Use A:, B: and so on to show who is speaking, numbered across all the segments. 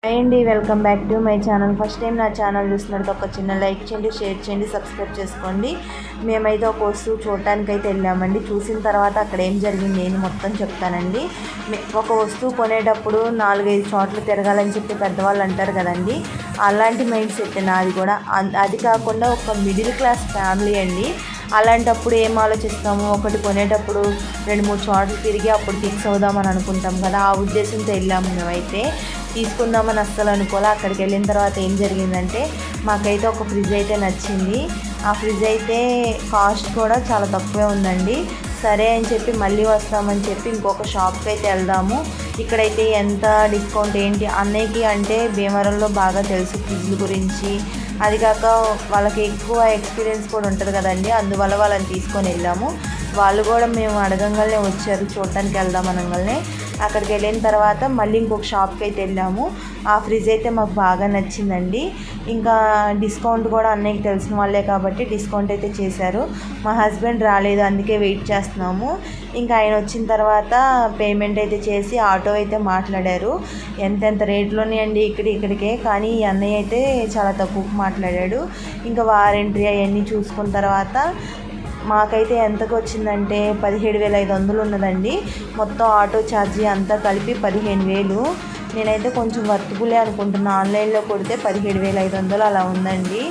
A: Hi అండి, welcome back to my channel. First time నా channel చూస్తున్నట్టు ఒక చిన్న లైక్ చేయండి, షేర్ చేయండి, సబ్స్క్రైబ్ చేసుకోండి. మేమైతే ఒక వస్తువు చూడటానికి అయితే వెళ్ళామండి. చూసిన తర్వాత అక్కడ ఏం జరిగింది నేను మొత్తం చెప్తానండి. ఒక వస్తువు కొనేటప్పుడు 4-5 చోట్ల తిరగాలని చెప్పి పెద్దవాళ్ళు అంటారు కదండి. అలాంటి మైండ్ సెట్ నాది కూడా. అది కాకుండా ఒక మిడిల్ క్లాస్ ఫ్యామిలీ అండి. అలాంటప్పుడు ఏం ఆలోచిస్తాము, ఒకటి కొనేటప్పుడు 2-3 చోట్ల తిరిగి అప్పుడు ఫిక్స్ అవుదామని అనుకుంటాం కదా. ఆ ఉద్దేశంతో వెళ్ళాము. మేమైతే తీసుకుందామని అస్సలు అనుకోలే. అక్కడికి వెళ్ళిన తర్వాత ఏం జరిగిందంటే మాకైతే ఒక ఫ్రిడ్జ్ అయితే నచ్చింది. ఆ ఫ్రిడ్జ్ అయితే కాస్ట్ కూడా చాలా తక్కువే ఉందండి. సరే అని చెప్పి మళ్ళీ వస్తామని చెప్పి ఇంకొక షాప్కి అయితే వెళ్దాము. ఇక్కడైతే ఎంత డిస్కౌంట్ ఏంటి అన్నయ్యకి అంటే భీమవరంలో బాగా తెలుసు ఫ్రిడ్జ్ల గురించి. అది కాక వాళ్ళకి ఎక్కువ ఎక్స్పీరియన్స్ కూడా ఉంటుంది కదండి. అందువల్ల వాళ్ళని తీసుకొని వెళ్ళాము. వాళ్ళు కూడా మేము అడగంగానే వచ్చారు, చూడటానికి వెళ్దాం అనగానే. అక్కడికి వెళ్ళిన తర్వాత మళ్ళీ ఇంకొక షాప్కి అయితే వెళ్ళాము. ఆ ఫ్రిడ్జ్ అయితే మాకు బాగా నచ్చిందండి. ఇంకా డిస్కౌంట్ కూడా అన్నయ్యకి తెలిసిన వాళ్ళే కాబట్టి డిస్కౌంట్ అయితే చేశారు. మా హస్బెండ్ రాలేదు, అందుకే వెయిట్ చేస్తున్నాము. ఇంకా ఆయన వచ్చిన తర్వాత పేమెంట్ అయితే చేసి ఆటో అయితే మాట్లాడారు. ఎంతెంత రేట్లోనే అండి ఇక్కడికే, కానీ ఈ అన్నయ్య అయితే చాలా తక్కువకు మాట్లాడాడు. ఇంకా వారంటీ అవన్నీ చూసుకున్న తర్వాత మాకైతే ఎంతకు వచ్చిందంటే 17,500 ఉన్నదండి. మొత్తం ఆటో ఛార్జీ అంతా కలిపి 15,000. నేనైతే కొంచెం వర్తబులే అనుకుంటున్నాను. ఆన్లైన్లో కొడితే 17,500 అలా ఉందండి.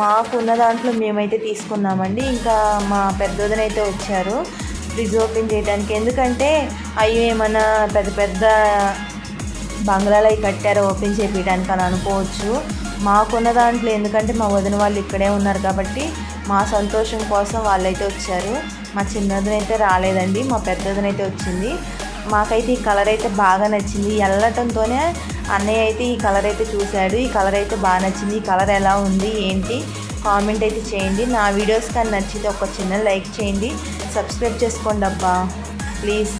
A: మాకున్న దాంట్లో మేమైతే తీసుకున్నామండి. ఇంకా మా పెద్దోదనైతే వచ్చారు ఫ్రిడ్జ్ ఓపెన్ చేయడానికి. ఎందుకంటే అయ్యో ఏమన్నా పెద్ద పెద్ద బంగ్లాలు అవి కట్టారో ఓపెన్ చేయించడానికి అని అనుకోవచ్చు. మాకున్న దాంట్లో ఎందుకంటే మా వదిన వాళ్ళు ఇక్కడే ఉన్నారు కాబట్టి మా సంతోషం కోసం వాళ్ళైతే వచ్చారు. మా చిన్నదనైతే రాలేదండి, మా పెద్దదనైతే వచ్చింది. మాకైతే ఈ కలర్ అయితే బాగా నచ్చింది. వెళ్ళటంతోనే అన్నయ్య అయితే ఈ కలర్ అయితే చూశాడు. ఈ కలర్ అయితే బాగా నచ్చింది. ఈ కలర్ ఎలా ఉంది ఏంటి కామెంట్ అయితే చేయండి. నా వీడియోస్ కానీ నచ్చితే ఒక చిన్న లైక్ చేయండి, సబ్స్క్రైబ్ చేసుకోండి అబ్బా ప్లీజ్.